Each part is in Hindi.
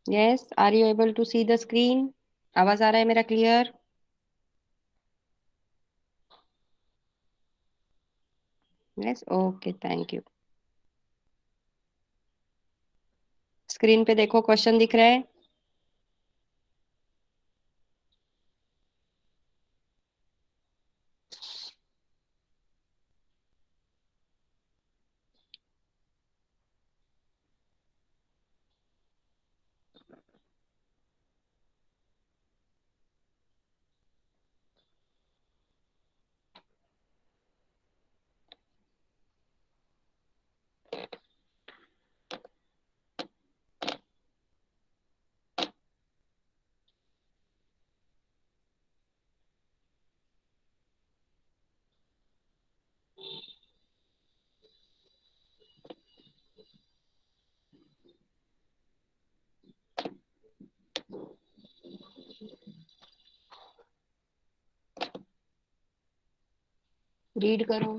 Yes, are you able to see the screen? आवाज आ रहा है मेरा clear? Yes, okay, thank you. Screen पे देखो, क्वेश्चन दिख रहा है? रीड करो।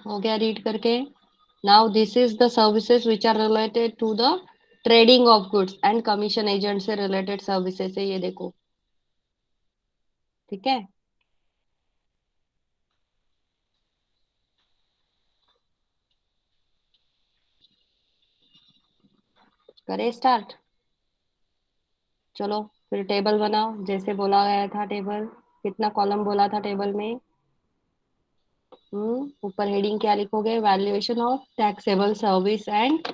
हो गया रीड करके? Now this is the services which are related to the trading of goods and commission agent से रिलेटेड सर्विसेज है, ये देखो। ठीक है। करे स्टार्ट। चलो, फिर टेबल बनाओ जैसे बोला गया था। टेबल कितना कॉलम बोला था टेबल में? ऊपर हेडिंग क्या लिखोगे? Valuation of taxable service and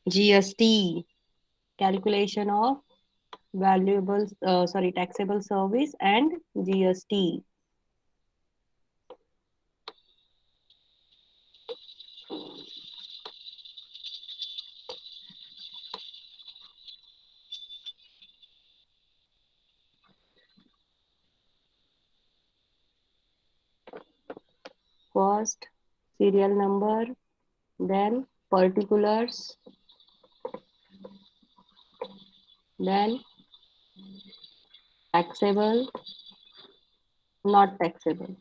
GST. Calculation of valuable, sorry, taxable service and GST. Cost, serial number, then particulars, then taxable, not taxable।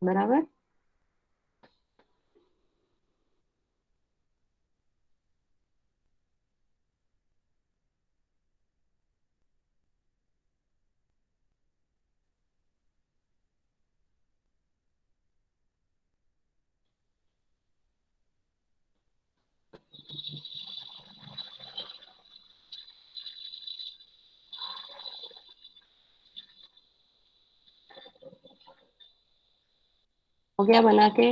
बराबर। हो गया बना के?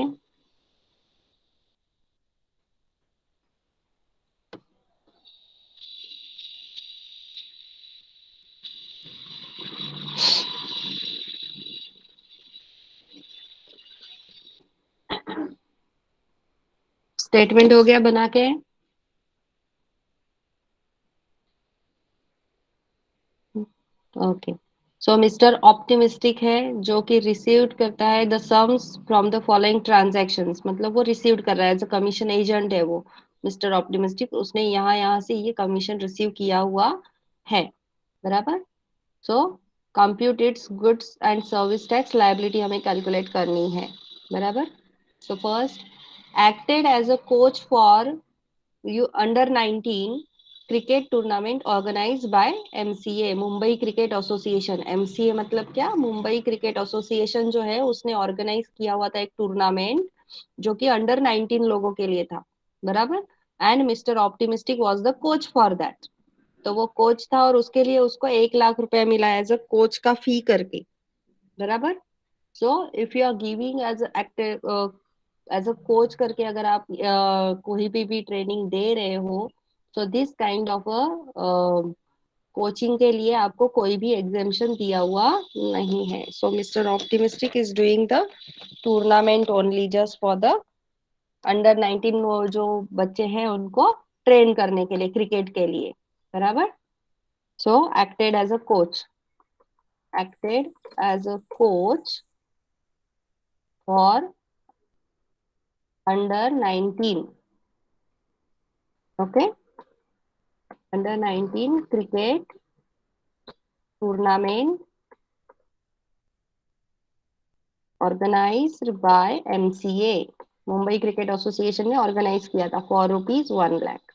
स्टेटमेंट हो गया बना के? ओके। सो मिस्टर ऑप्टिमिस्टिक है जो कि रिसीव्ड करता है the sums from the following transactions, मतलब वो रिसीव्ड कर रहा है, एज अ कमीशन एजेंट है वो। मिस्टर ऑप्टिमिस्टिक, उसने यहाँ यहाँ से ये कमीशन रिसीव किया हुआ है। बराबर। So compute its goods and service tax liability हमें कैलकुलेट करनी है। बराबर। So first, acted as a coach for you under 19 cricket tournament organise by MCA, Mumbai cricket association. MCA मतलब क्या? मुंबई क्रिकेट एसोसिएशन जो है उसने ऑर्गेनाइज किया हुआ था एक टूर्नामेंट जो कि अंडर 19 लोगों के लिए था। बराबर। And mister optimistic was the coach for that. तो वो कोच था और उसके लिए उसको 1 लाख रुपया मिला एज अ कोच का फी करके। बराबर। So if you are giving as active, as a coach करके अगर आप कोई भी ट्रेनिंग दे रहे हो, so this kind of a coaching के लिए आपको कोई भी एग्जेम्पशन दिया हुआ नहीं है। So mister optimistic is doing the tournament only just for the under 19 जो बच्चे हैं उनको ट्रेन करने के लिए, क्रिकेट के लिए, बराबर। So acted as a coach, acted as a coach for under 19, okay, under 19 cricket tournament organised by MCA, Mumbai cricket association ने ऑर्गेनाइज किया था फॉर ₹1 लाख।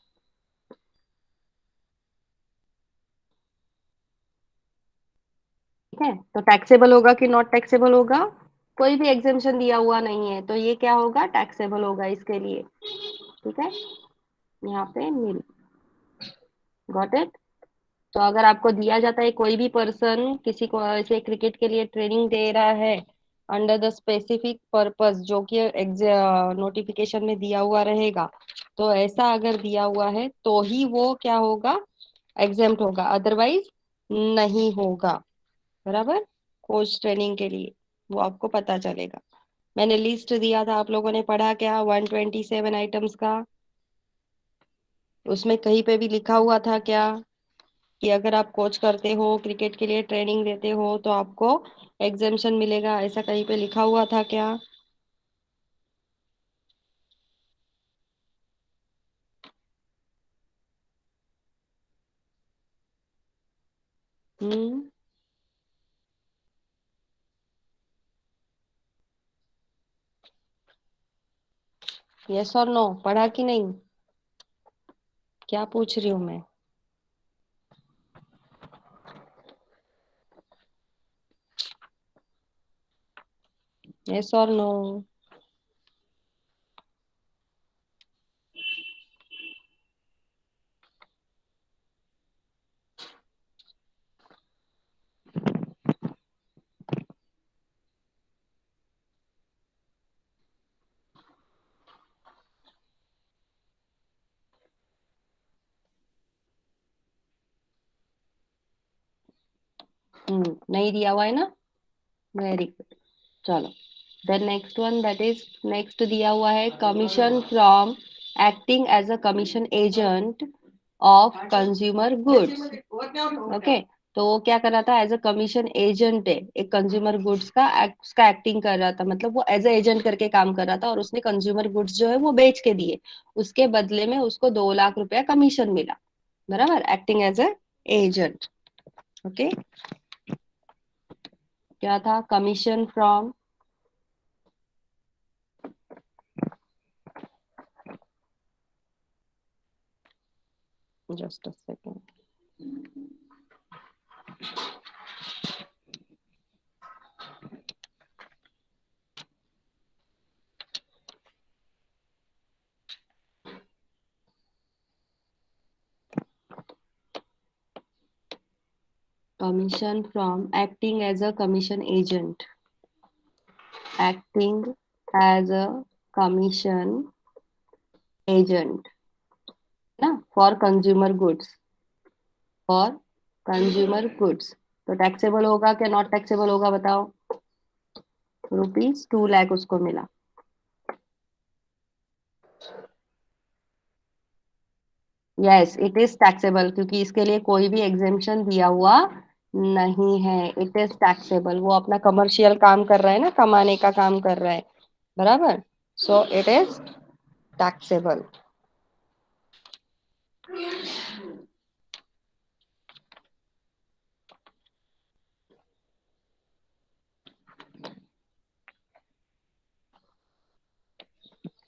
ठीक है, तो टैक्सेबल होगा कि नॉट टैक्सेबल होगा? कोई भी एग्जेम्पशन दिया हुआ नहीं है, तो ये क्या होगा, टैक्सेबल होगा इसके लिए। ठीक है, यहाँ पे नील, गॉट इट। तो अगर आपको दिया जाता है कोई भी पर्सन किसी को ऐसे क्रिकेट के लिए ट्रेनिंग दे रहा है अंडर द स्पेसिफिक पर्पस, जो कि नोटिफिकेशन में दिया हुआ रहेगा, तो ऐसा अगर दिया हुआ है तो ही वो क्या होगा, एग्जेम्प्ट होगा, अदरवाइज नहीं होगा, बराबर। कोच ट्रेनिंग के लिए वो आपको पता चलेगा। मैंने लिस्ट दिया था, आप लोगों ने पढ़ा क्या, 127 आइटम्स का? उसमें कहीं पे भी लिखा हुआ था क्या कि अगर आप कोच करते हो, क्रिकेट के लिए ट्रेनिंग देते हो, तो आपको एग्जेम्पशन मिलेगा, ऐसा कहीं पे लिखा हुआ था क्या? हम्म, यस और नो, पढ़ा कि नहीं? क्या पूछ रही हूँ मैं? यस और नो? नहीं दिया हुआ है ना, वेरी गुड। चलो, then next one, that is next दिया हुआ है, commission from acting as a commission agent of consumer goods, okay. तो वो क्या कर रहा था, एज अ कमीशन एजेंट है, एक कंज्यूमर गुड्स का उसका एक्टिंग कर रहा था, मतलब वो एज अ एजेंट करके काम कर रहा था, और उसने कंज्यूमर गुड्स जो है वो बेच के दिए, उसके बदले में उसको ₹2 लाख कमीशन मिला, बराबर, acting as a agent, okay. क्या था, commission from, just a second, commission from acting as a commission agent, acting as a commission agent ना, for consumer goods, for consumer goods, तो टैक्सेबल होगा क्या नॉट टैक्सेबल होगा, बताओ? ₹2 लाख उसको मिला। यस, इट इज टैक्सेबल, क्योंकि इसके लिए कोई भी एग्जेम्पशन दिया हुआ नहीं है, इट इज टैक्सेबल, वो अपना कमर्शियल काम कर रहा है ना, कमाने का काम कर रहा है, बराबर। So it is taxable,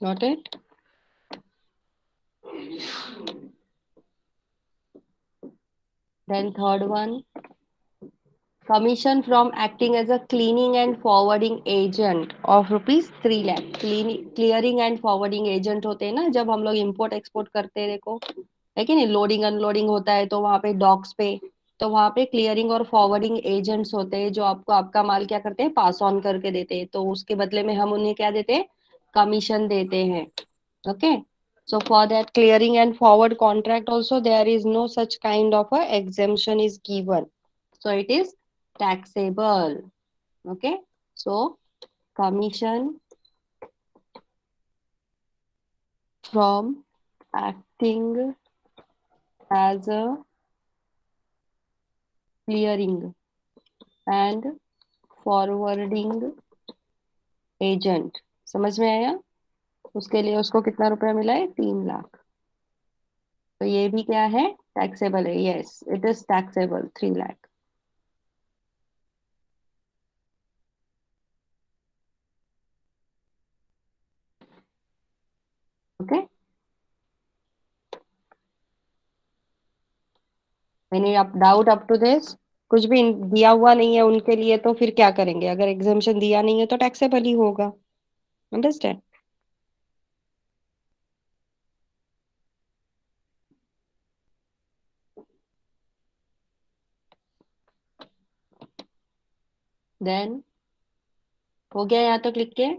not it. Then third one, commission from acting as a cleaning and forwarding agent of ₹3 lakh, clearing and forwarding agent होते हैं ना, जब हम लोग इंपोर्ट एक्सपोर्ट करते हैं, देखो है कि नहीं, लोडिंग अनलोडिंग होता है तो वहां पे डॉक्स पे, तो वहां पे क्लियरिंग और फॉरवर्डिंग एजेंट्स होते हैं, जो आपको आपका माल क्या करते हैं, पास ऑन करके देते हैं, तो उसके बदले में हम उन्हें क्या देते हैं, कमीशन देते हैं, okay. So for that clearing and forward contract also there is no such kind of a exemption is given. So it is taxable. Okay. So commission from acting as a clearing and forwarding agent. समझ में आया? उसके लिए उसको कितना रुपया मिला है? 3 लाख। तो ये भी क्या है? टैक्सेबल है। Yes, it is taxable, 3 lakh. Okay. Any up doubt up to this? कुछ भी दिया हुआ नहीं है उनके लिए तो फिर क्या करेंगे? अगर एग्जामेशन दिया नहीं है तो टैक्सेबल ही होगा। अंडरस्टैंड? देन हो गया यहाँ तक लिख के?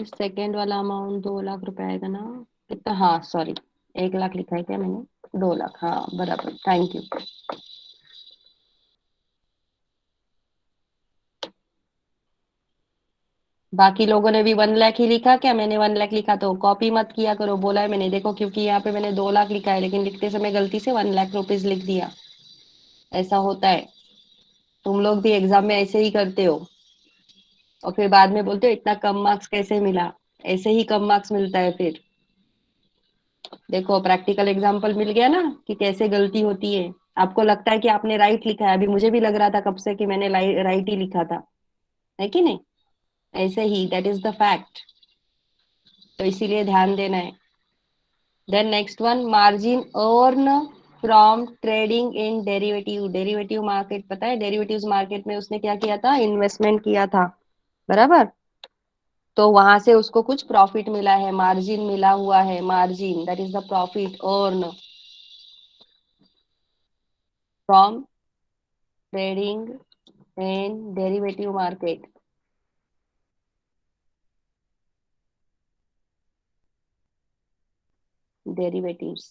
सेकेंड वाला अमाउंट 2 लाख रुपए आएगा ना? कितना? हाँ सॉरी, 1 लाख लिखा है क्या मैंने? 2 लाख, हाँ बराबर, थैंक यू। बाकी लोगों ने भी 1 लाख ही लिखा क्या? मैंने 1 लाख लिखा तो कॉपी मत किया करो, बोला है मैंने, देखो, क्योंकि यहाँ पे मैंने 2 लाख लिखा है लेकिन लिखते समय गलती से 1 लाख रुपीज लिख दिया। ऐसा होता है। तुम लोग भी एग्जाम में ऐसे ही करते हो और फिर बाद में बोलते हो इतना कम मार्क्स कैसे मिला। ऐसे ही कम मार्क्स मिलता है फिर। देखो, प्रैक्टिकल एग्जाम्पल मिल गया ना कि कैसे गलती होती है। आपको लगता है कि आपने राइट लिखा है, अभी मुझे भी लग रहा था कब से कि मैंने राइट ही लिखा था, है कि नहीं? ऐसे ही, दैट इज द फैक्ट। तो इसीलिए ध्यान देना है। Then next one, margin earn from trading in derivative. Derivative market, पता है डेरिवेटिव्स मार्केट में उसने क्या किया था? इन्वेस्टमेंट किया था, बराबर। तो वहां से उसको कुछ प्रॉफिट मिला है, मार्जिन मिला हुआ है। Margin, that is the profit earn from trading in derivative market. Derivatives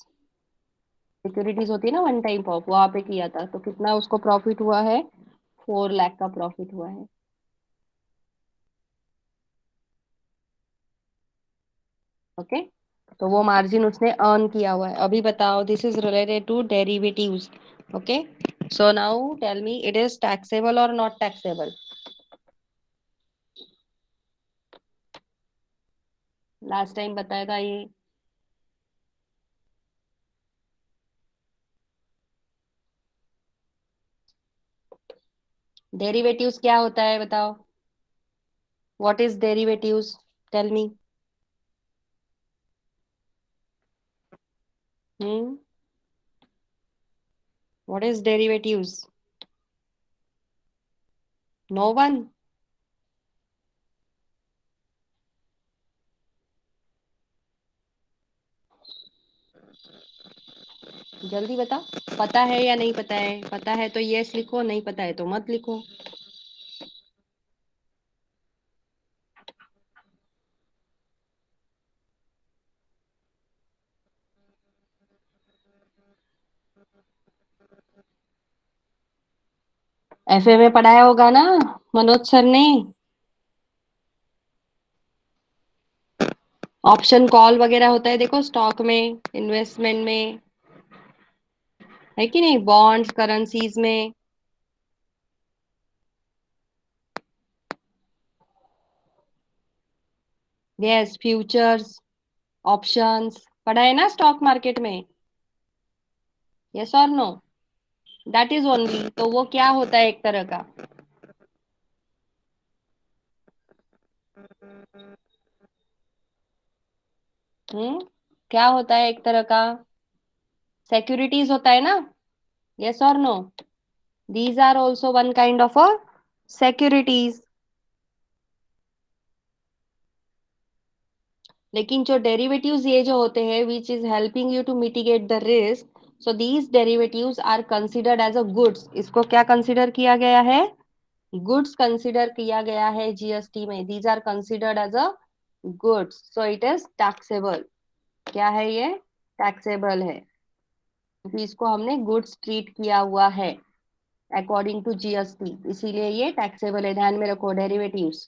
securities होती है ना, वन टाइप ऑफ, वहां पे किया था तो कितना उसको प्रॉफिट हुआ है? 4 लाख का प्रॉफिट हुआ है। ओके। तो वो मार्जिन उसने अर्न किया हुआ है। अभी बताओ, this is related to derivatives. Okay. So now tell me, it is taxable और नॉट टैक्सेबल? लास्ट टाइम बताया था ये। डेरिवेटिव्स क्या होता है बताओ? What is derivatives? Tell me. Hmm. What is derivatives? No one? जल्दी बताओ। पता है या नहीं पता है? पता है तो यस लिखो, नहीं पता है तो मत लिखो। एफए में पढ़ाया होगा ना मनोज सर ने? ऑप्शन कॉल वगैरह होता है देखो, स्टॉक में, इन्वेस्टमेंट में, है कि नहीं? बॉन्ड्स, करेंसीज में। यस, फ्यूचर्स, ऑप्शंस, पढ़ा है ना स्टॉक मार्केट में? यस और नो? दैट इज ओनली, तो वो क्या होता है? एक तरह का। हम्म। क्या होता है एक तरह का? सिक्योरिटीज होता है ना? यस और no? These are also one kind of a securities. लेकिन जो डेरिवेटिव्स ये जो होते हैं, which is helping you to mitigate the risk, so these derivatives are considered as a goods, इसको क्या कंसिडर किया गया है, गुड्स कंसिडर किया गया है जीएसटी में, these are considered as a goods, so it is taxable, क्या है ये, टैक्सेबल है, क्योंकि इसको हमने गुड्स ट्रीट किया हुआ है अकॉर्डिंग टू जीएसटी, इसीलिए ये टैक्सेबल है, ध्यान में रखो, derivatives,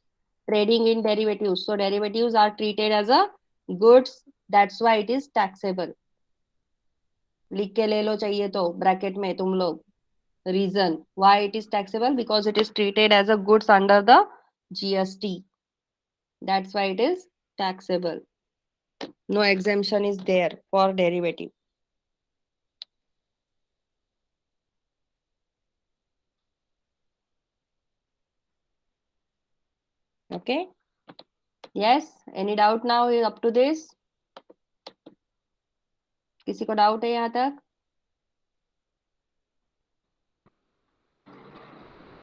trading in derivatives, so derivatives are treated as a goods, that's why it is taxable, लिख के ले लो चाहिए तो ब्रैकेट में तुम लोग, reason why it is taxable, because it is treated as a goods under the GST, that's why it is taxable, no exemption is there for derivative. Okay, yes, any doubt now up to this, किसी को डाउट है यहाँ तक,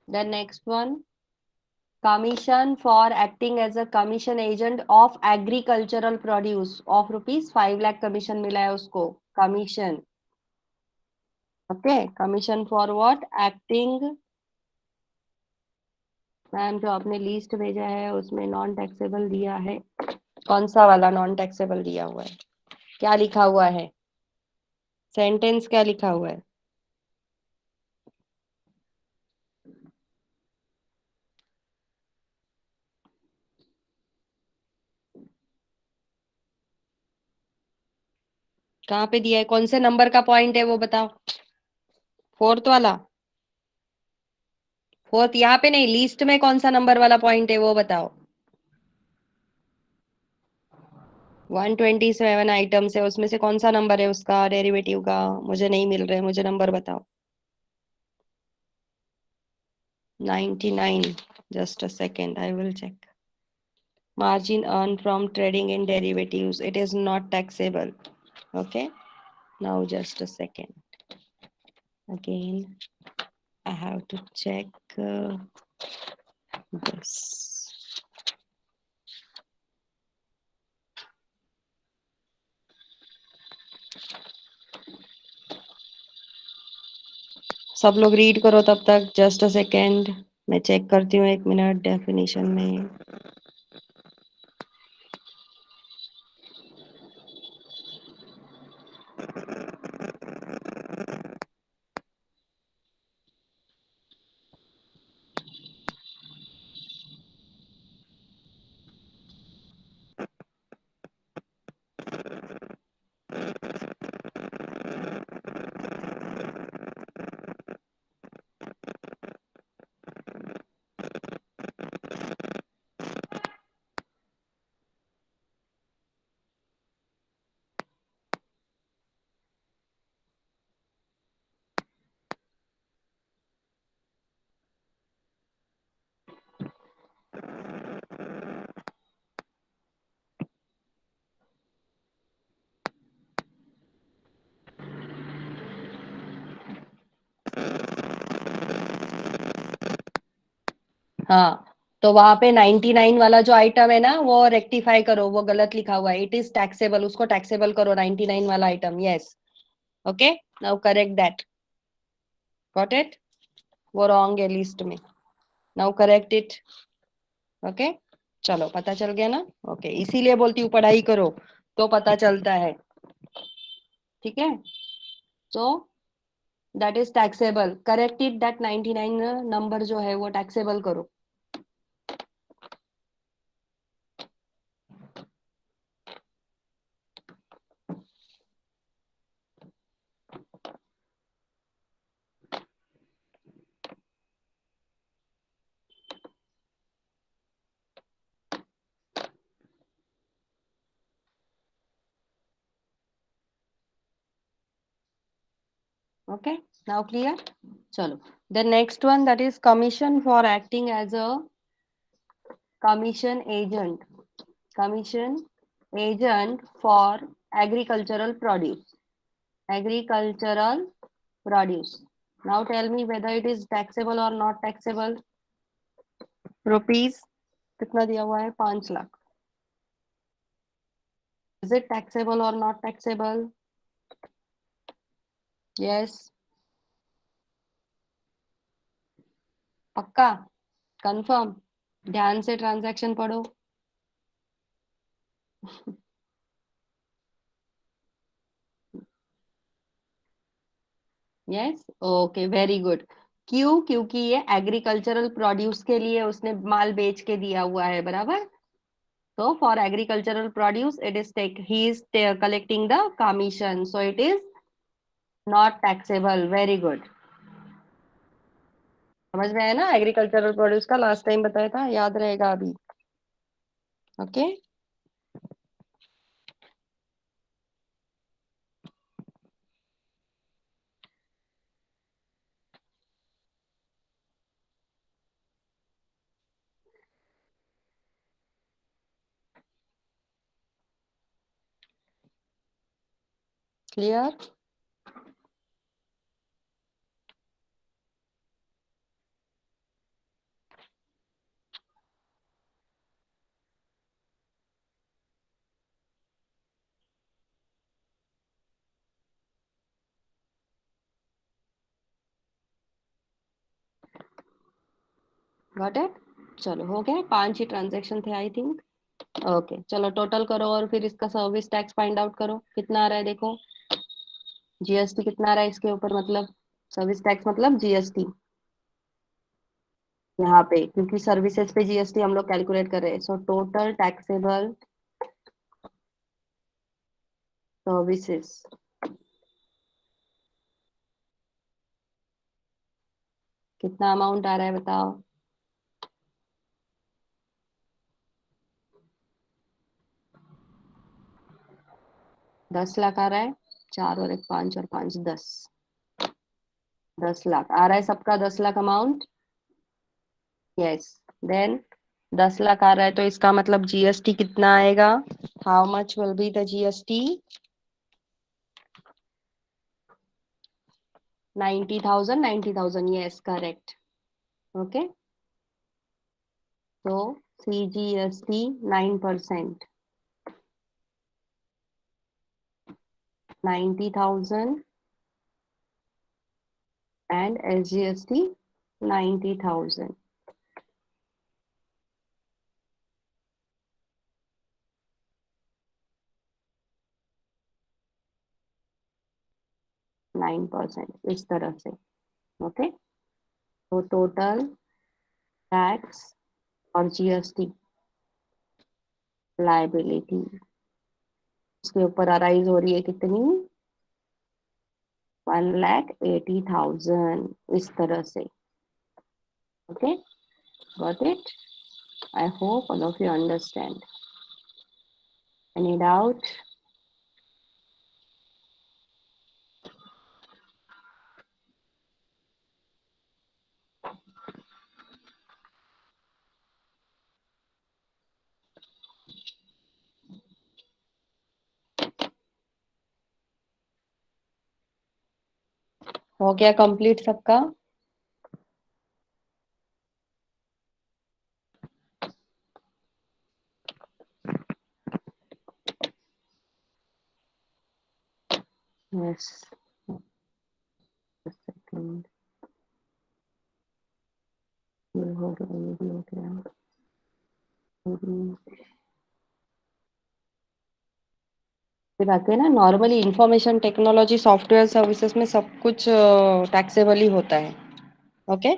the next one, commission for acting as a commission agent of agricultural produce of rupees 5 lakh commission मिला है उसको, commission, okay, commission for what, acting, ma'am जो आपने लिस्ट भेजा है उसमें नॉन टैक्सेबल दिया है, कौन सा वाला नॉन टैक्सेबल दिया हुआ है, क्या लिखा हुआ है, सेंटेंस क्या लिखा हुआ है, कहाँ पे दिया है, कौन से नंबर का पॉइंट है वो बताओ, फोर्थ वाला, फोर्थ यहाँ पे नहीं, लिस्ट में कौन सा नंबर वाला पॉइंट है वो बताओ, 127 आइटम्स है, उसमें से कौन सा नंबर है उसका डेरिवेटिव का, मुझे नहीं मिल रहे, मुझे नंबर बताओ, 99, just a second I will check, margin earned from trading in derivatives, it is not taxable, okay, now just a second, again I have to check this. सब लोग रीड करो तब तक, जस्ट अ सेकेंड, मैं चेक करती हूँ, 1 मिनट डेफिनेशन में, हाँ, तो वहां पे 99 वाला जो आइटम है ना वो रेक्टिफाई करो, वो गलत लिखा हुआ है, इट इज टैक्सेबल, उसको टैक्सेबल करो 99 वाला item, yes, okay, now correct that, got it, वो रॉन्ग है लिस्ट में, नाउ करेक्ट इट, ओके, चलो पता चल गया ना, ओके, इसीलिए बोलती हूँ पढ़ाई करो तो पता चलता है, ठीक है, so that is taxable, correct it, that 99 number जो है वो टैक्सेबल करो, ओके, नाउ क्लियर, चलो, the next one, that is commission for acting as a commission agent, commission agent for agricultural produce, agricultural produce, now tell me whether it is taxable or not taxable, rupees कितना दिया हुआ है, 5 लाख, इज इट टैक्सेबल और नॉट टैक्सेबल, यस। पक्का? कंफर्म? ध्यान से ट्रांजैक्शन पढ़ो। Yes, okay, very good. क्यों? क्योंकि ये एग्रीकल्चरल प्रोड्यूस के लिए उसने माल बेच के दिया हुआ है, बराबर। तो for agricultural produce it is take he is collecting the commission, so it is not taxable. Very good. समझ में आया ना? एग्रीकल्चरल प्रोड्यूस का लास्ट टाइम बताया था, याद रहेगा अभी। Okay, clear? Got it? चलो, हो गया, 5 ही ट्रांजेक्शन थे आई थिंक। ओके, चलो टोटल करो और फिर इसका सर्विस टैक्स फाइंड आउट करो कितना आ रहा है, देखो। जीएसटी कितना आ रहा है इसके ऊपर, मतलब सर्विस टैक्स मतलब जीएसटी यहाँ पे, क्योंकि सर्विसेज पे जीएसटी हम लोग कैलकुलेट कर रहे हैं। सो टोटल टैक्सेबल सर्विसेज कितना अमाउंट आ रहा है, बताओ। 10 लाख आ रहा है। 4 और 1 5 और 5 10। 10 लाख आ रहा है सबका, 10 lakh amount. Yes. Then 10 lakh आ रहा है तो इसका मतलब जीएसटी कितना आएगा? How much will be the GST? 90,000, 90,000, yes, correct. Okay, तो सीजीएसटी 9%, 90,000 and SGST 90,000, 9%, इस तरह से। ओके, तो टोटल टैक्स और जीएसटी लाइबिलिटी उसके ऊपर अराइज हो रही है कितनी? 1,80,000, इस तरह से। Okay, got it? I hope all of you understand. Any doubt? हो गया कंप्लीट सबका? यस, सेकंड, ये हो गया, ये भी हो गया। फिर आते हैं ना, normally information technology software services में सब कुछ टैक्सेबल ही होता है। ओके,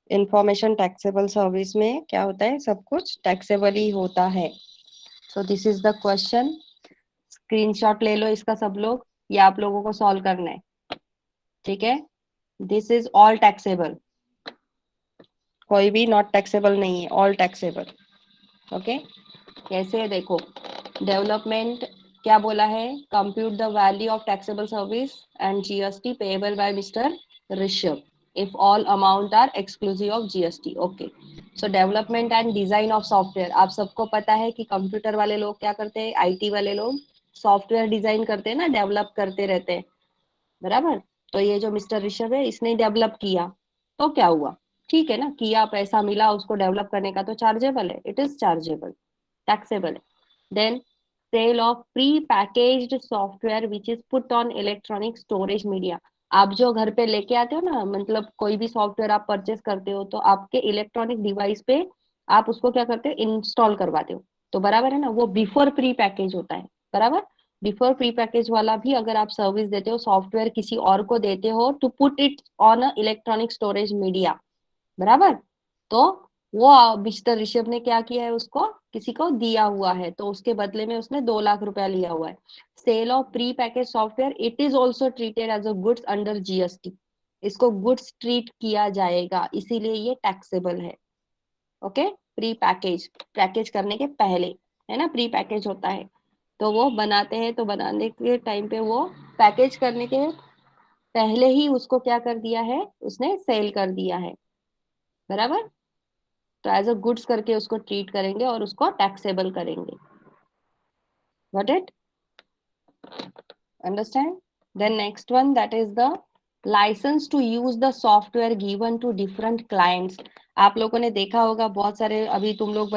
इंफॉर्मेशन टैक्सेबल सर्विस में क्या होता है, सब कुछ टैक्सेबल ही होता है। So this is the question. Screenshot ले लो इसका सब लोग, ये आप लोगों को सॉल्व करना है। ठीक है, दिस इज ऑल टैक्सेबल, कोई भी नॉट टैक्सेबल नहीं है, ऑल टैक्सेबल। ओके, कैसे है देखो। डेवलपमेंट क्या बोला है? Compute the value of taxable service and GST payable by mister Rishabh if all amount are exclusive of GST. Okay, so development and design of software, आप सबको पता है कि कंप्यूटर वाले लोग क्या करते हैं, आईटी वाले लोग सॉफ्टवेयर डिजाइन करते हैं ना, डेवलप करते रहते हैं, बराबर। तो ये जो मिस्टर ऋषभ है इसने डेवलप किया, तो क्या हुआ? ठीक है ना, किया, पैसा मिला उसको डेवलप करने का, तो चार्जेबल है, इट इज चार्जेबल, टैक्सेबल है। Then sale of pre packaged software which is put on electronic storage media, आप जो घर पे लेके आते हो ना, मतलब कोई भी सॉफ्टवेयर आप परचेस करते हो तो आपके इलेक्ट्रॉनिक डिवाइस पे आप उसको क्या करते हो, इंस्टॉल करवाते हो। तो बराबर है ना, वो बिफोर प्री पैकेज होता है। बराबर, बिफोर प्री पैकेज वाला भी अगर आप सर्विस देते हो, सॉफ्टवेयर किसी और को देते हो to put it on a electronic storage media, बराबर, तो वो मिस्टर ऋषभ ने क्या किया है, उसको किसी को दिया हुआ है, तो उसके बदले में उसने 2 लाख रुपया लिया हुआ है। Sale of pre package software it is also treated as a goods under GST. इसको गुड्स ट्रीट किया जाएगा, इसीलिए ये टैक्सेबल है। ओके, प्री पैकेज, पैकेज करने के पहले, है ना, प्री पैकेज होता है। तो वो बनाते हैं, तो बनाने के टाइम पे वो पैकेज करने के पहले ही उसको क्या कर दिया है, उसने सेल कर दिया है। बराबर, तो एज अ गुड्स करके उसको ट्रीट करेंगे और उसको टैक्सेबल करेंगे। Got it? Understand? Then next one, that is the licence to use the software given to different clients. आप लोगों ने देखा होगा बहुत सारे, अभी तुम लोग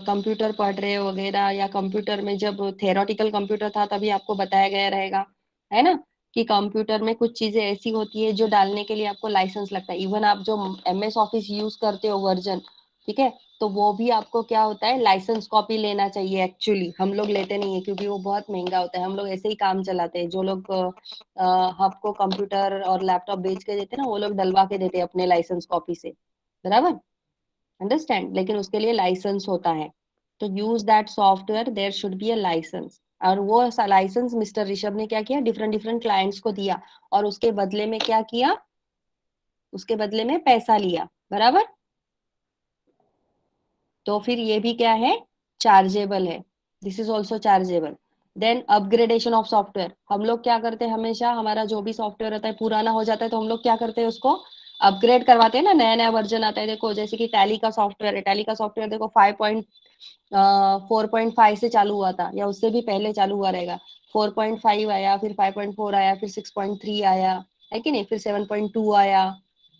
कंप्यूटर पढ़ रहे हो वगैरह, या कंप्यूटर में जब थेरोटिकल कंप्यूटर था तभी आपको बताया गया रहेगा, है ना, कि कंप्यूटर में कुछ चीजें ऐसी होती है जो डालने के लिए आपको लाइसेंस लगता है। इवन आप जो एमएस ऑफिस यूज करते हो वर्जन, ठीक है, तो वो भी आपको क्या होता है, लाइसेंस कॉपी लेना चाहिए। एक्चुअली हम लोग लेते नहीं है क्योंकि वो बहुत महंगा होता है, हम लोग ऐसे ही काम चलाते हैं। जो लोग आपको कंप्यूटर और लैपटॉप बेच के देते हैं ना, वो लोग डलवा के देते हैं अपने लाइसेंस कॉपी से। बराबर, अंडरस्टैंड, लेकिन उसके लिए लाइसेंस होता है। तो use that software, there should be a licence. और वो लाइसेंस मिस्टर ऋषभ ने क्या किया, डिफरेंट डिफरेंट क्लाइंट्स को दिया, और उसके बदले में क्या किया, उसके बदले में पैसा लिया। बराबर, तो फिर ये भी क्या है, चार्जेबल है। This is also chargeable. Then upgradation of software, हम लोग क्या करते हैं, हमेशा हमारा जो भी सॉफ्टवेयर रहता है पुराना हो जाता है, तो हम लोग क्या करते हैं, उसको अपग्रेड करवाते हैं ना, नया नया वर्जन आता है। देखो जैसे कि टैली का सॉफ्टवेयर है, टैली का सॉफ्टवेयर देखो 4.5 से चालू हुआ था, या उससे भी पहले चालू हुआ रहेगा। 4.5 आया, फिर 5.4 आया, फिर 6.3 आया, है कि नहीं, फिर 7.2 आया।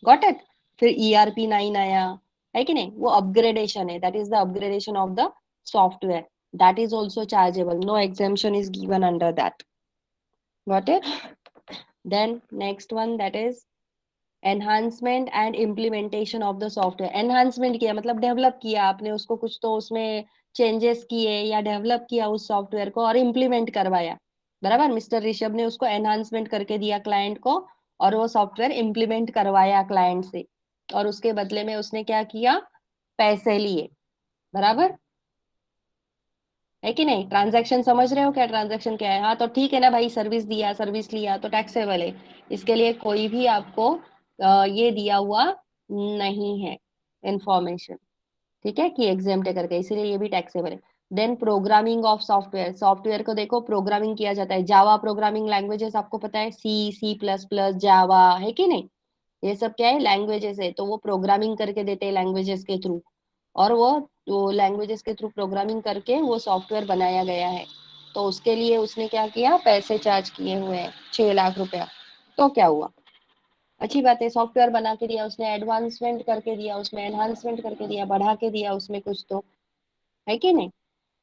Got it? फिर ERP 9 आया, है कि नहीं, वो अपग्रेडेशन है। That is the upgradation of the software. That is also chargeable, no exemption is given under that. Got it? Then next one, that is enhancement and implementation of the software. Enhancement किया मतलब डेवलप किया आपने उसको, कुछ तो उसमें चेंजेस किए या डेवलप किया उस सॉफ्टवेयर को, और इम्प्लीमेंट करवाया। बराबर, मिस्टर ऋषभ ने उसको एनहांसमेंट करके दिया क्लाइंट को, और वो सॉफ्टवेयर इम्प्लीमेंट करवाया क्लाइंट से, और उसके बदले में उसने क्या किया, पैसे लिए। बराबर, है कि नहीं? ट्रांजैक्शन समझ रहे हो क्या, ट्रांजैक्शन क्या है? हाँ, तो ठीक है ना भाई, सर्विस दिया, सर्विस लिया तो टैक्सेबल है। इसके लिए कोई भी आपको ये दिया हुआ नहीं है इंफॉर्मेशन, ठीक है, कि एग्जेम्प्ट करके, इसीलिए ये भी टैक्सेबल है। Then programming of software, software को देखो प्रोग्रामिंग किया जाता है। जावा प्रोग्रामिंग लैंग्वेजेस आपको पता है, C++, जावा, है कि नहीं, ये सब क्या है, लैंग्वेजेस है। तो वो प्रोग्रामिंग करके देते हैं लैंग्वेजेस के थ्रू, और वो लैंग्वेजेस के थ्रू प्रोग्रामिंग करके वो सॉफ्टवेयर बनाया गया है। तो उसके लिए उसने क्या किया, पैसे चार्ज किए हुए हैं, 6 लाख रुपया। तो क्या हुआ, अच्छी बात है, सॉफ्टवेयर बना के दिया उसने, एडवांसमेंट करके दिया उसमें, एनहांसमेंट करके दिया, बढ़ा के दिया उसमें कुछ तो, है कि नहीं?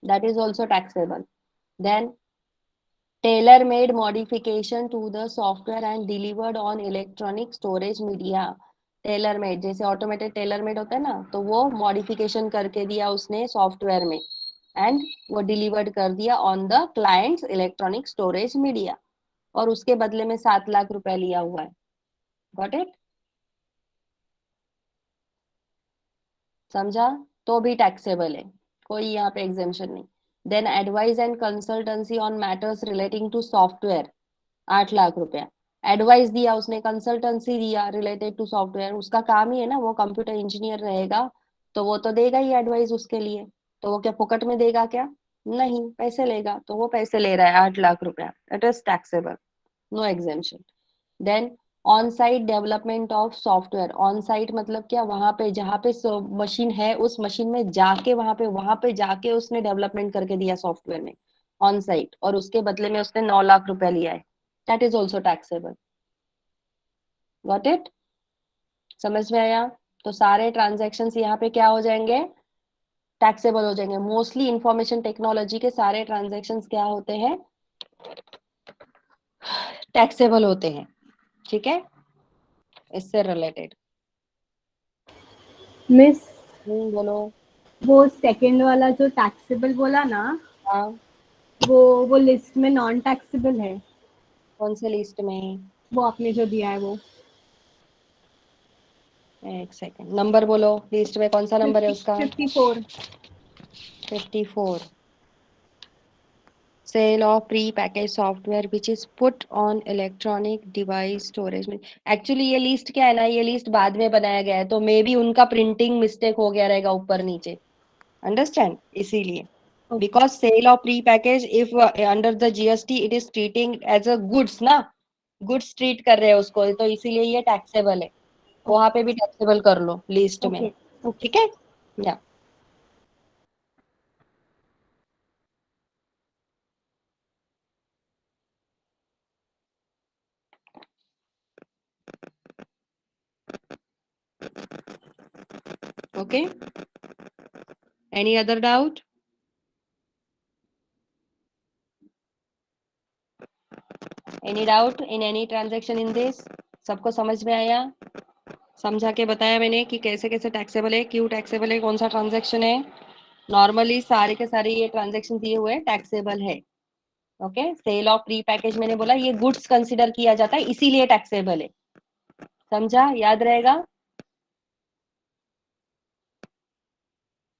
That is also taxable. Then tailor made modification to the software and delivered on electronic storage media. Tailor made, जैसे ऑटोमेटेड टेलर मेड होता है ना, तो वो मॉडिफिकेशन करके दिया उसने सॉफ्टवेयर में, एंड वो डिलीवर्ड कर दिया on the clients electronic storage media, और उसके बदले में 7 लाख रुपया लिया हुआ है। Got it? समझा? तो भी टैक्सेबल है, कोई यहाँ पे एग्जेम्पशन नहीं। Then advice and consultancy on matters relating to software, 8 lakh रुपया। एडवाइस दिया उसने, कंसल्टेंसी दिया रिलेटेड टू सॉफ्टवेयर, उसका काम ही है ना, वो कंप्यूटर इंजीनियर रहेगा, तो वो तो देगा ही एडवाइस उसके लिए। तो वो क्या फुकट में देगा क्या? नहीं, पैसे लेगा, तो वो पैसे ले रहा है 8 लाख रुपया, it is taxable, no exemption. Then on site development of software, on site मतलब क्या, वहां पे जहाँ पे मशीन है उस मशीन में जाके, वहां पे जाके उसने डेवलपमेंट करके दिया सॉफ्टवेयर में, ऑन साइट, और उसके बदले में उसने 9 लाख रुपया लिया है। That is also taxable. Got it? समझ में आया? तो सारे ट्रांजेक्शन यहाँ पे क्या हो जाएंगे, टैक्सेबल हो जाएंगे। मोस्टली इंफॉर्मेशन टेक्नोलॉजी के सारे ट्रांजेक्शन क्या होते हैं, टैक्सेबल होते हैं। ठीक है, इससे रिलेटेड। मिस, बोलो। वो सेकंड वाला जो टैक्सेबल बोला ना, हाँ, वो लिस्ट में नॉन टैक्सेबल है, कौन से लिस्ट में? वो आपने जो दिया है वो। एक सेकंड, नंबर बोलो, लिस्ट में कौन सा नंबर है उसका? 54। 54। Sale of pre package software which is put on electronic device storage में। एक्चुअली ये लिस्ट क्या है ना, ये लिस्ट बाद में बनाया गया है, तो मे बी उनका प्रिंटिंग मिस्टेक हो गया रहेगा ऊपर नीचे, अंडरस्टैंड, इसीलिए। Okay. Because sale of pre package if under the GST it is treating as a goods ना, गुड्स ट्रीट कर रहे हैं उसको, तो इसीलिए ये टैक्सेबल है। वहां पे भी टैक्सेबल कर लो लिस्ट में, ओके। ओके। ठीक है। या okay, any other doubt? Any doubt in any transaction in this? सबको समझ में आया? समझा के बताया मैंने कि कैसे कैसे टैक्सेबल है, क्यों टैक्सेबल है, कौन सा ट्रांजेक्शन है। नॉर्मली सारे के सारे ये ट्रांजेक्शन दिए हुए टैक्सेबल है। Okay, sale of pre package मैंने बोला ये गुड्स कंसिडर किया जाता है, इसीलिए टैक्सेबल है। समझा, याद रहेगा?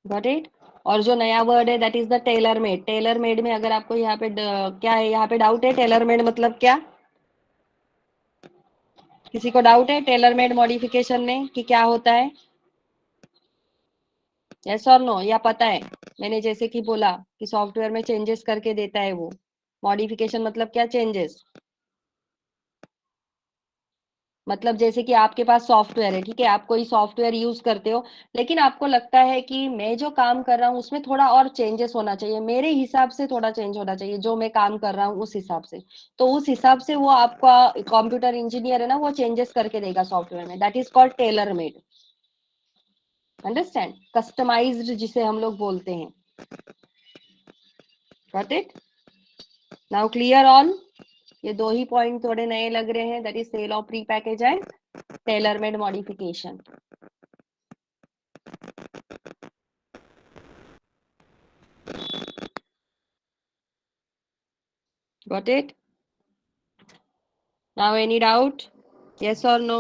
Got it? और जो नया वर्ड है that is the tailor made. Tailor made में अगर आपको यहाँ पे क्या है, यहाँ पे डाउट है, टेलर मेड मतलब क्या? किसी को डाउट है टेलर मेड मॉडिफिकेशन में कि क्या होता है? यस और नो, या पता है? मैंने जैसे कि बोला कि सॉफ्टवेयर में चेंजेस करके देता है वो। मॉडिफिकेशन मतलब क्या? चेंजेस। मतलब जैसे कि आपके पास सॉफ्टवेयर है, ठीक है, आप कोई सॉफ्टवेयर यूज करते हो, लेकिन आपको लगता है कि मैं जो काम कर रहा हूँ उसमें थोड़ा और चेंजेस होना चाहिए, मेरे हिसाब से थोड़ा चेंज होना चाहिए, जो मैं काम कर रहा हूँ उस हिसाब से। तो उस हिसाब से वो आपका कंप्यूटर इंजीनियर है ना, वो चेंजेस करके देगा सॉफ्टवेयर में, that is called tailor made. Understand? Customised जिसे हम लोग बोलते हैं। Got it? Now clear on? ये दो ही पॉइंट थोड़े नए लग रहे हैं, that is sale of pre package and tailor made modification. Got it? Now any doubt? Yes और नो?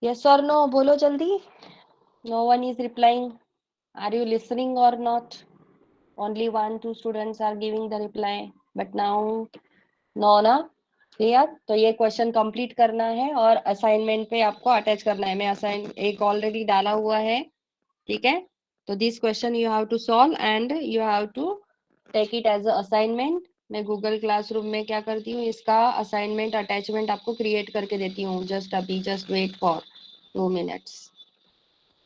यस और नो बोलो जल्दी। No one is replying. Are you listening और not? Only 1 2 students are giving the reply, but now no ना। क्लियर? तो ये क्वेश्चन कंप्लीट करना है और असाइनमेंट पे आपको अटैच करना है। मैं असाइन एक ऑलरेडी डाला हुआ है, ठीक है। तो this question you have to solve and you have to take it as a assignment. मैं गूगल क्लासरूम में क्या करती हूँ, इसका असाइनमेंट अटैचमेंट आपको क्रिएट करके देती हूँ। जस्ट अभी, just wait for 2 minutes.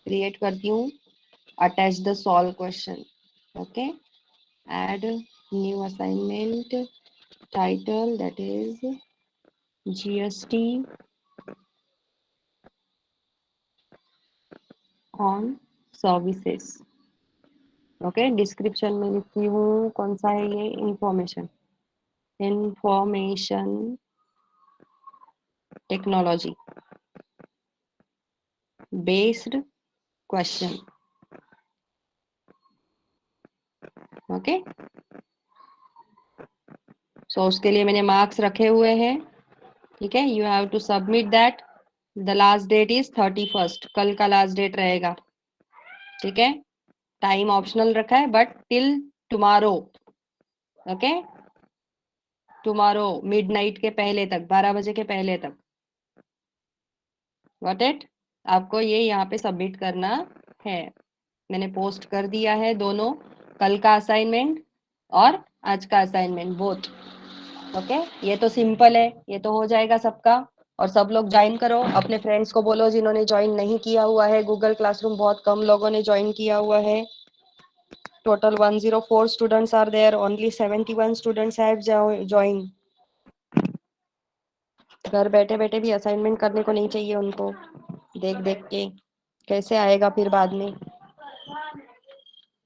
Create करती हूँ, attach the solve question. Okay, add new assignment, title that is GST on services. Okay, description में लिखती हूँ कौन सा है ये, information, information technology based question. Okay, so उसके लिए मैंने मार्क्स रखे हुए हैं, ठीक है। You have to submit that. The last date is 31st, कल का लास्ट डेट रहेगा, ठीक है। टाइम ऑप्शनल रखा है, but till tomorrow. Okay, tomorrow midnight के पहले तक, 12 बजे के पहले तक। Got it? आपको ये यहाँ पे सबमिट करना है। मैंने पोस्ट कर दिया है दोनों, कल का असाइनमेंट और आज का असाइनमेंट, बोथ। ओके, ये तो सिंपल है, ये तो हो जाएगा सबका। और सब लोग ज्वाइन करो, अपने फ्रेंड्स को बोलो जिन्होंने ज्वाइन नहीं किया हुआ है गूगल क्लासरूम, बहुत कम लोगों ने ज्वाइन किया हुआ है। Total 104 students are there. Only 71 students have joined. घर बैठे बैठे भी असाइनमेंट करने को नहीं चाहिए उनको, देख देख के कैसे आएगा फिर बाद में।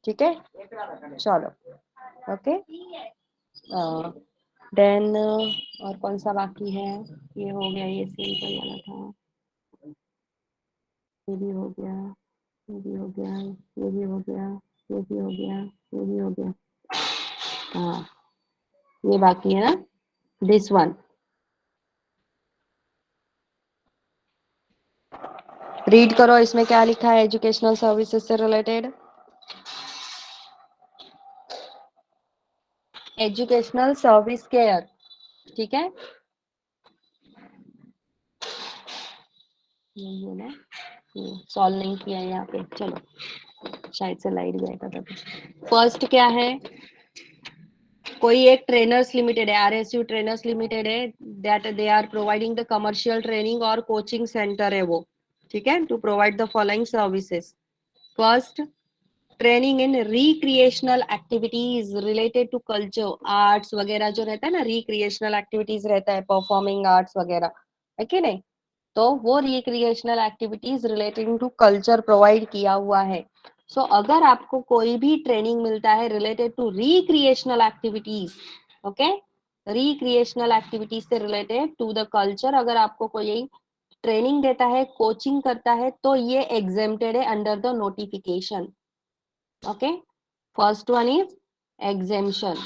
ठीक है, चलो, ओके। देन और कौन सा बाकी है? ये हो गया, ये सिंपल वाला था, ये भी हो गया, ये भी हो गया, ये भी हो गया, ये भी हो गया, ये भी हो गया। हाँ, ये बाकी है ना, दिस वन। रीड करो, इसमें क्या लिखा है एजुकेशनल सर्विसेज से रिलेटेड। एजुकेशनल सर्विस केयर, ठीक है, यही है ना। सॉल्व नहीं किया है यहाँ पे, चलो शायद से लाइट जाएगा तभी। फर्स्ट क्या है, कोई एक ट्रेनर्स लिमिटेड है, आरएसयू ट्रेनर्स लिमिटेड है, that they are providing the commercial training और कोचिंग सेंटर है वो, ठीक है, to provide the following services. First, training in recreational activities related to culture, arts वगैरह जो रहता है ना, रिक्रिएशनल एक्टिविटीज रहता है, परफॉर्मिंग आर्ट्स वगैरह, है कि नहीं, तो वो recreational activities relating to culture provide किया हुआ है। सो अगर आपको कोई भी ट्रेनिंग मिलता है related to recreational activities, okay, recreational activities से रिलेटेड टू द कल्चर, अगर आपको कोई ट्रेनिंग देता है, कोचिंग करता है, तो ये एग्जेम्प्टेड है under the notification. Okay, first one is exemption.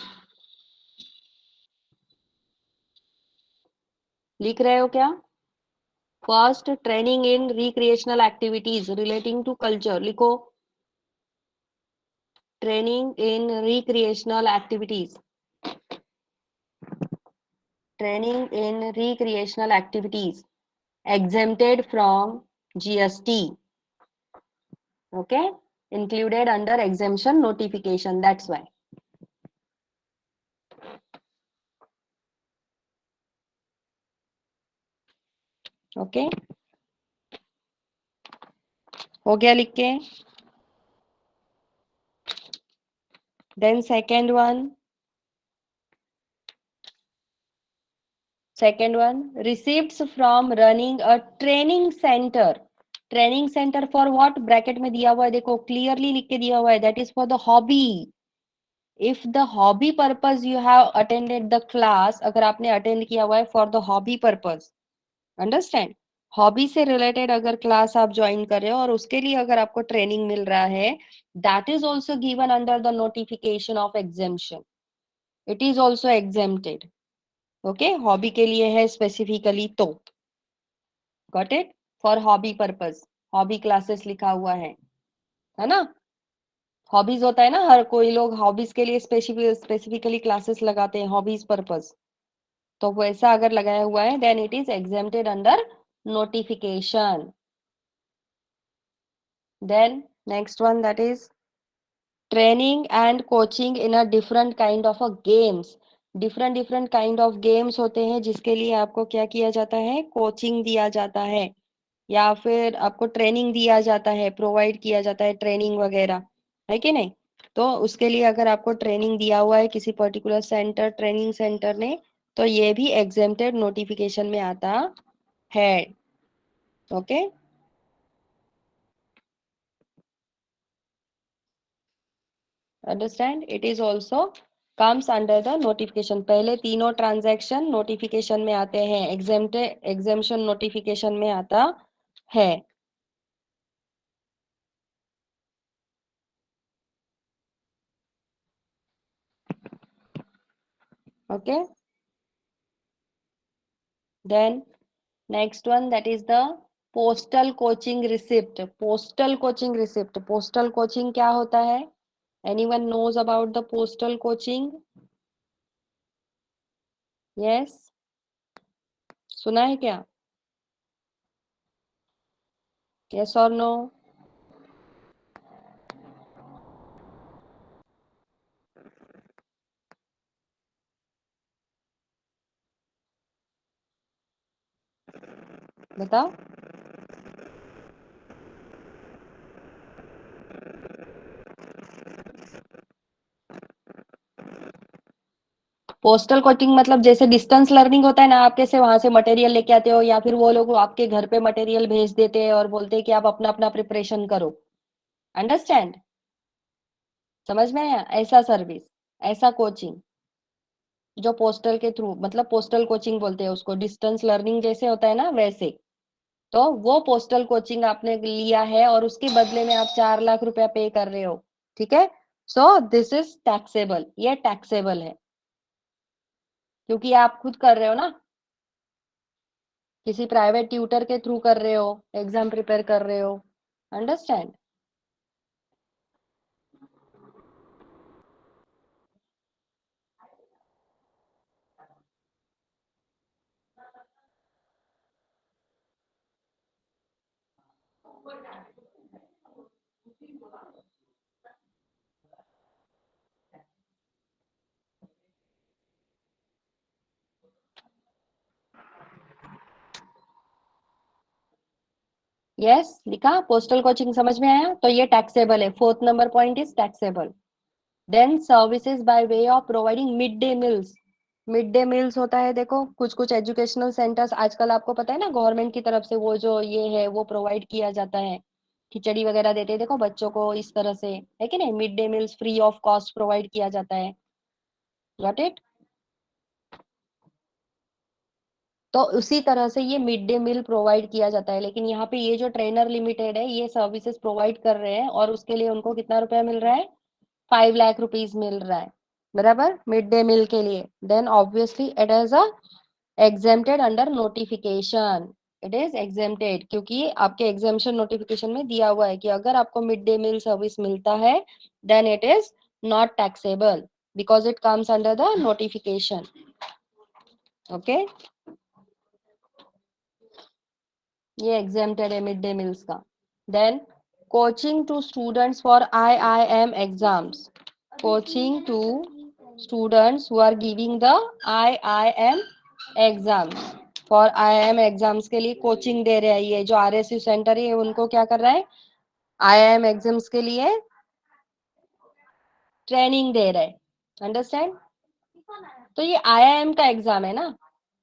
लिख रहे हो क्या? First, training in recreational activities relating to culture, लिखो, training in recreational activities, training in recreational activities exempted from GST, okay, included under exemption notification, that's why. Okay, हो गया लिख के। Then second one, receipts from running a training center, training centre for what, bracket में दिया हुआ है, देखो क्लियरली लिख के दिया हुआ है, that is for the hobby. If the hobby purpose you have attended the class, अगर आपने अटेंड किया हुआ है for the hobby purpose, understand, hobby से रिलेटेड अगर क्लास आप ज्वाइन कर रहे हो और उसके लिए अगर आपको ट्रेनिंग मिल रहा है, that is also given under the notification of exemption, it is also exempted. Okay, hobby के लिए है स्पेसिफिकली तो, got it, for hobby purpose, hobby classes लिखा हुआ है ना। हॉबीज होता है ना, हर कोई लोग हॉबीज के लिए स्पेसिफिकली क्लासेस लगाते हैं, हॉबीज पर्पज, तो वैसा अगर लगाया हुआ है then it is exempted under notification. Then next one, that is training and coaching in a different kind of a games, different kind of games होते हैं जिसके लिए आपको क्या किया जाता है, कोचिंग दिया जाता है या फिर आपको ट्रेनिंग दिया जाता है, प्रोवाइड किया जाता है ट्रेनिंग वगैरह, है कि नहीं। तो उसके लिए अगर आपको ट्रेनिंग दिया हुआ है किसी पर्टिकुलर सेंटर, ट्रेनिंग सेंटर ने, तो ये भी एग्जेम्प्टेड नोटिफिकेशन में आता है। Okay, understand, it is also comes under the notification. पहले तीनों ट्रांजैक्शन नोटिफिकेशन में आते हैं, एग्जेम्पशन नोटिफिकेशन में आता है। Okay, then next one, that is the postal coaching receipt. Postal coaching receipt, postal coaching क्या होता है? Anyone knows about the postal coaching? Yes, सुना है क्या? यस और नो? बताओ। पोस्टल कोचिंग मतलब जैसे डिस्टेंस लर्निंग होता है ना, आप कैसे वहां से मटेरियल लेके आते हो या फिर वो लोग आपके घर पे मटेरियल भेज देते हैं और बोलते हैं कि आप अपना अपना प्रिपरेशन करो। अंडरस्टैंड? समझ में आया? ऐसा सर्विस, ऐसा कोचिंग जो पोस्टल के थ्रू, मतलब पोस्टल कोचिंग बोलते हैं उसको, डिस्टेंस लर्निंग जैसे होता है ना वैसे। तो वो पोस्टल कोचिंग आपने लिया है और उसके बदले में आप 4 लाख रुपया पे कर रहे हो। ठीक है? सो दिस इज टैक्सेबल, ये टैक्सेबल है क्योंकि आप खुद कर रहे हो ना, किसी प्राइवेट ट्यूटर के थ्रू कर रहे हो, एग्जाम प्रिपेयर कर रहे हो। अंडरस्टैंड? यस, लिखा पोस्टल कोचिंग, समझ में आया? तो ये टैक्सेबल है, fourth number point is taxable. Then services by way of providing mid day meals. Mid day meals होता है, देखो कुछ कुछ एजुकेशनल सेंटर्स आजकल आपको पता है ना, गवर्नमेंट की तरफ से वो जो ये है वो प्रोवाइड किया जाता है, खिचड़ी वगैरह देते हैं देखो बच्चों को इस तरह से, है कि नहीं? Mid day meals free of cost provide किया जाता है। Got it? तो उसी तरह से ये मिड डे मील प्रोवाइड किया जाता है, लेकिन यहाँ पे ये जो ट्रेनर लिमिटेड है ये सर्विसेज प्रोवाइड कर रहे हैं और उसके लिए उनको कितना रुपया मिल रहा है? 5 लाख रुपीज मिल रहा है, बराबर, मिड डे मील के लिए। Then obviously it is a exempted under notification. It is exempted क्योंकि आपके एग्जामेशन नोटिफिकेशन में दिया हुआ है कि अगर आपको मिड डे मील सर्विस मिलता है then it is not taxable because it comes under the notification. Okay, ये एग्जेम्प्टेड है मिड डे मील्स का। Then coaching to students for IIM exams. Coaching to students who are giving the IIM exams. For IIM exams के लिए कोचिंग दे रहे हैं, ये जो RSU सेंटर है उनको क्या कर रहा है? IIM एग्जाम्स के लिए ट्रेनिंग दे रहे हैं। अंडरस्टैंड? तो ये IIM का एग्जाम है ना,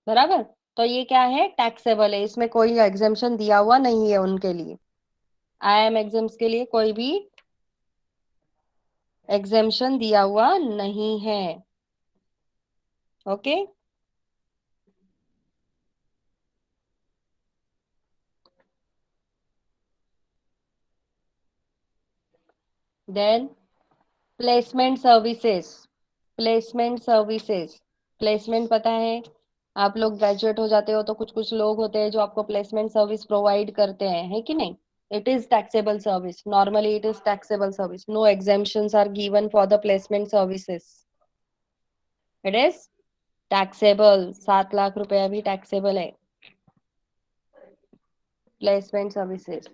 बराबर? तो ये क्या है? टैक्सेबल है, इसमें कोई एग्जामेशन दिया हुआ नहीं है उनके लिए। IIM एग्जाम्स के लिए कोई भी एग्जामेशन दिया हुआ नहीं है। Okay, then placement services. Placement services, placement पता है, आप लोग ग्रेजुएट हो जाते हो तो कुछ कुछ लोग होते हैं जो आपको प्लेसमेंट सर्विस प्रोवाइड करते हैं, है कि नहीं? It is taxable service, normally it is taxable service, no exemptions are given for the placement services. It is taxable, 7 lakh रुपया भी टैक्सेबल है placement services.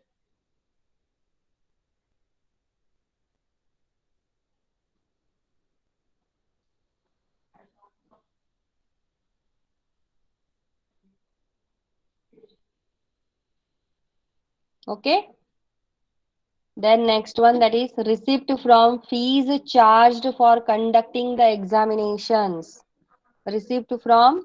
Okay, then next one, that is receipt from fees charged for conducting the examinations. Receipt from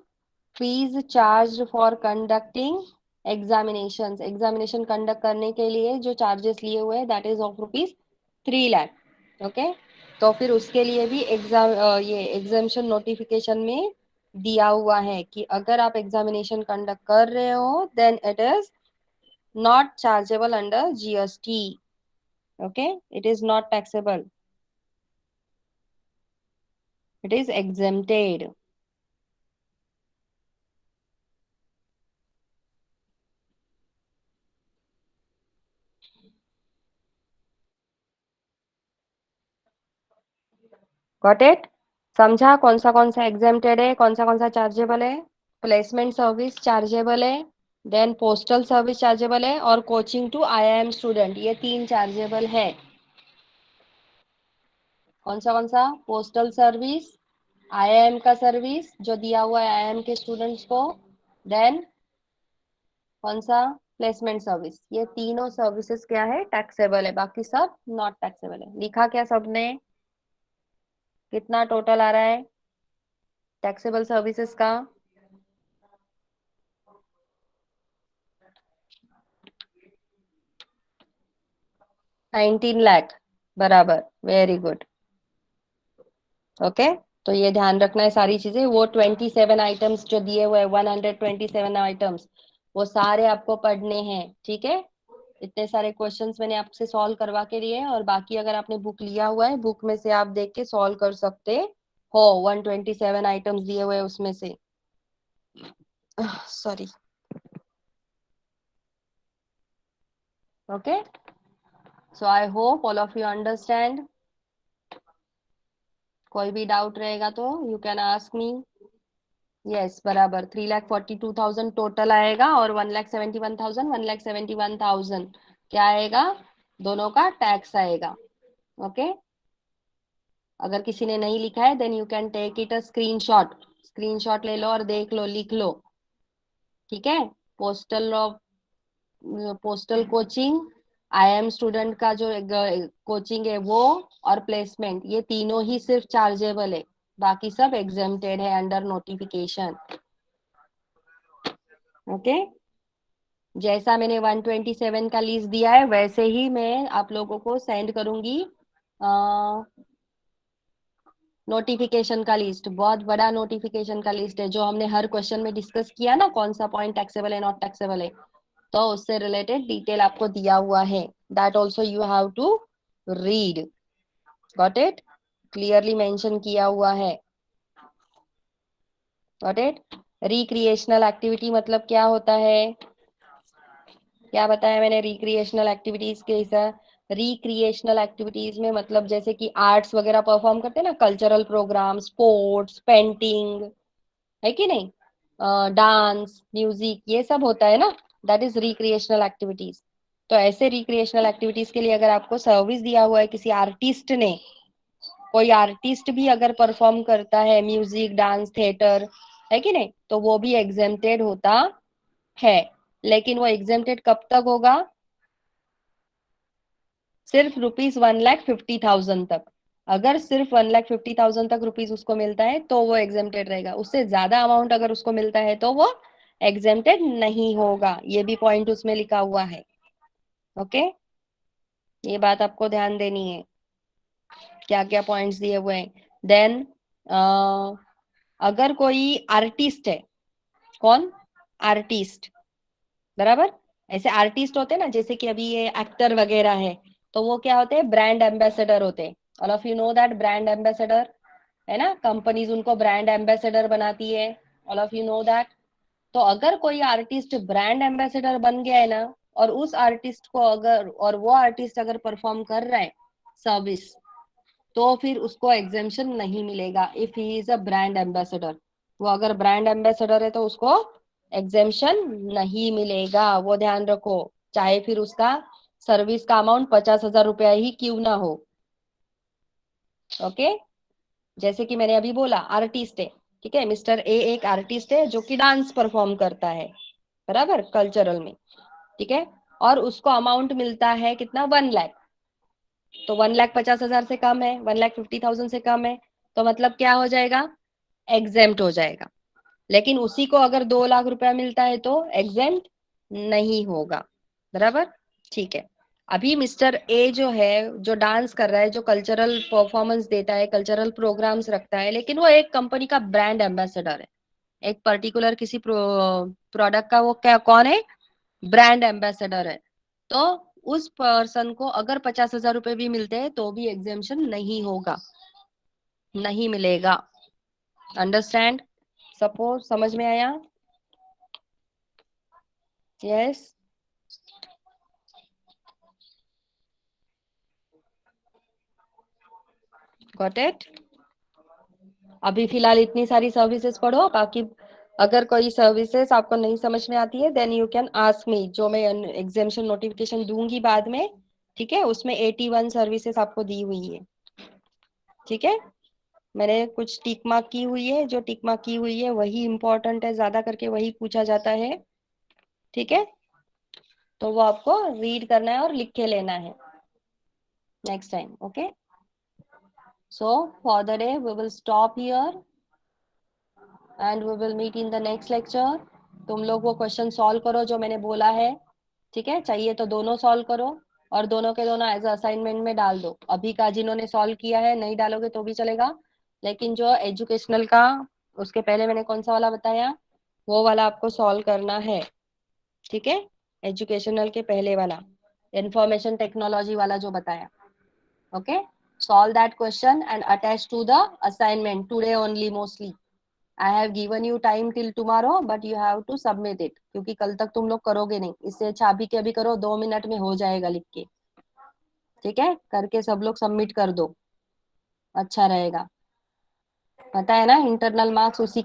fees charged for conducting examinations, examination conduct करने के लिए जो charges लिए हुए हैं that is of ₹3 lakh. Okay, तो फिर उसके लिए भी एग्जाम ये एग्जामिनेशन नोटिफिकेशन में दिया हुआ है कि अगर आप एग्जामिनेशन कंडक्ट कर रहे हो then it is not chargeable under GST। Okay, it is not taxable, it is exempted. Got it? समझा कौन सा एग्जेम्प्टेड है, कौन सा चार्जेबल है? प्लेसमेंट सर्विस चार्जेबल है, देन पोस्टल सर्विस चार्जेबल है और कोचिंग टू IIM स्टूडेंट, ये 3 चार्जेबल है। कौन सा? पोस्टल सर्विस, IIM का सर्विस जो दिया हुआ है IIM के स्टूडेंट्स को, देन कौन सा? Placement service. ये तीनों सर्विसेज क्या है? टैक्सेबल है, बाकी सब नॉट टैक्सेबल है। लिखा क्या सबने? कितना टोटल आ रहा है? टैक्सेबल सर्विसेज का 19 लाख, बराबर, वेरी गुड। ओके, तो ये ध्यान रखना है सारी चीजें। वो 27 आइटम्स जो दिए हुए हैं, 127 आइटम्स, वो सारे आपको पढ़ने हैं, ठीक है। इतने सारे क्वेश्चंस मैंने आपसे सॉल्व करवा के लिए हैं, और बाकी अगर आपने बुक लिया हुआ है, बुक में से आप देख के सॉल्व कर सकते हो। 127 आइटम्स दिए हुए हैं उसमें से। Sorry. Okay, so I hope all of you understand. कोई भी डाउट रहेगा तो you can ask me. Yes, बराबर, 3,42,000 टोटल आएगा, और 1,71,000, 1,71,000 क्या आएगा, दोनों का टैक्स आएगा। ओके, अगर किसी ने नहीं लिखा है then you can take it a screenshot. Screenshot ले लो और देख लो, लिख लो, ठीक है। Postal postal coaching, IIM student का जो कोचिंग है वो, और प्लेसमेंट, ये तीनों ही सिर्फ चार्जेबल है, बाकी सब एग्जेम्प्टेड है अंडर नोटिफिकेशन। ओके, जैसा मैंने 127 का लिस्ट दिया है वैसे ही मैं आप लोगों को सेंड करूंगी नोटिफिकेशन का लिस्ट। बहुत बड़ा नोटिफिकेशन का लिस्ट है, जो हमने हर क्वेश्चन में डिस्कस किया ना, कौन सा पॉइंट टैक्सेबल है, नॉट टैक्सेबल है, तो उससे रिलेटेड डिटेल आपको दिया हुआ है। That also you have to read. Got it? Clearly mention किया हुआ है। Got it? रिक्रिएशनल एक्टिविटी मतलब क्या होता है, क्या बताया मैंने रिक्रिएशनल एक्टिविटीज के हिसाब। रिक्रिएशनल एक्टिविटीज में मतलब जैसे कि आर्ट्स वगैरह परफॉर्म करते हैं ना, कल्चरल प्रोग्राम, स्पोर्ट्स, पेंटिंग, है कि नहीं, डांस, म्यूजिक, ये सब होता है ना, दैट इज रिक्रिएशनल एक्टिविटीज। तो ऐसे रिक्रिएशनल एक्टिविटीज के लिए अगर आपको सर्विस दिया हुआ है किसी आर्टिस्ट ने, कोई आर्टिस्ट भी अगर परफॉर्म करता है म्यूजिक, डांस, थिएटर, है कि नहीं, तो वो भी एग्जेम्प्टेड होता है। लेकिन वो एग्जेम्प्टेड कब तक होगा, सिर्फ ₹1,50,000 तक। अगर सिर्फ 1,50,000 तक रुपीज उसको मिलता है तो वो एग्जेम्प्टेड रहेगा। उससे ज्यादा अमाउंट अगर उसको मिलता है तो वो एग्जेम्प्टेड नहीं होगा। ये भी पॉइंट उसमें लिखा हुआ है। ओके, ये बात आपको ध्यान देनी है, क्या क्या पॉइंट्स दिए हुए हैं। देन अगर कोई आर्टिस्ट है, कौन, आर्टिस्ट, बराबर, ऐसे आर्टिस्ट होते हैं ना, जैसे कि अभी ये एक्टर वगैरह है, तो वो क्या होते हैं, ब्रांड एम्बेसडर होते हैं। All of you know that brand ambassador, है ना, कंपनीज उनको ब्रांड एम्बेसडर बनाती है। All of you know that. तो अगर कोई आर्टिस्ट ब्रांड एम्बेसडर बन गया है ना, और उस आर्टिस्ट को अगर, और वो आर्टिस्ट अगर परफॉर्म कर रहा है सर्विस, तो फिर उसको एग्जेम्पशन नहीं मिलेगा if he is a brand ambassador. वो अगर ब्रांड एम्बेसडर है तो उसको एग्जेम्पशन नहीं मिलेगा, वो ध्यान रखो, चाहे फिर उसका सर्विस का अमाउंट 50,000 रुपया ही क्यों ना हो। ओके, जैसे कि मैंने अभी बोला आर्टिस्ट है, ठीक है, मिस्टर ए एक आर्टिस्ट है जो कि डांस परफॉर्म करता है, बराबर, कल्चरल में, ठीक है, और उसको अमाउंट मिलता है कितना, 1 लाख। तो 1,50,000 से कम है, 1,50,000 से कम है, तो मतलब क्या हो जाएगा, एग्जेम्प्ट हो जाएगा। लेकिन उसी को अगर 2 लाख रुपया मिलता है तो एग्जेम्प्ट नहीं होगा, बराबर, ठीक है। अभी मिस्टर ए जो है, जो डांस कर रहा है, जो कल्चरल परफॉर्मेंस देता है, कल्चरल प्रोग्राम्स रखता है, लेकिन वो एक कंपनी का ब्रांड एम्बेसडर है, एक पर्टिकुलर किसी प्रोडक्ट का वो क्या, कौन है, ब्रांड एम्बेसडर है। तो उस पर्सन को अगर 50,000 रुपए भी मिलते हैं तो भी एग्जेम्पशन नहीं होगा, नहीं मिलेगा। अंडरस्टैंड? सपोज समझ में आया? Yes, got it. अभी फिलहाल इतनी सारी सर्विसेज पढ़ो, बाकी अगर कोई सर्विसेज आपको नहीं समझ में आती है then you can ask me, जो मैं एग्जामिनेशन नोटिफिकेशन दूंगी बाद में, ठीक है, उसमें 81 सर्विसेज आपको दी हुई है, ठीक है। मैंने कुछ टिक मार्क की हुई है, जो टिक मार्क की हुई है वही इंपॉर्टेंट है, ज्यादा करके वही पूछा जाता है, ठीक है। तो वो आपको रीड करना है और लिख के लेना है next time. Okay, so for the day we will stop here. And we will meet in the next lecture. तुम लोग वो क्वेश्चन सॉल्व करो जो मैंने बोला है, ठीक है? चाहिए तो दोनों सॉल्व करो, और दोनों के दोनों एज असाइनमेंट में डाल दो। अभी का जिन्होंने सॉल्व किया है नहीं डालोगे तो भी चलेगा, लेकिन जो एजुकेशनल का, उसके पहले मैंने कौन सा वाला बताया, वो वाला आपको सॉल्व करना है, ठीक है? एजुकेशनल के पहले वाला, इंफॉर्मेशन टेक्नोलॉजी वाला जो बताया। Okay, solve that question and attach to the assignment today only mostly. I have given you time till tomorrow, but you have to submit it, क्योंकि कल तक तुम लोग करोगे नहीं। इससे अच्छा अभी के अभी करो, 2 मिनट में हो जाएगा लिख के। ठीक है, करके सब लोग सबमिट कर दो, अच्छा रहेगा। पता है ना, इंटरनल मार्क्स उसी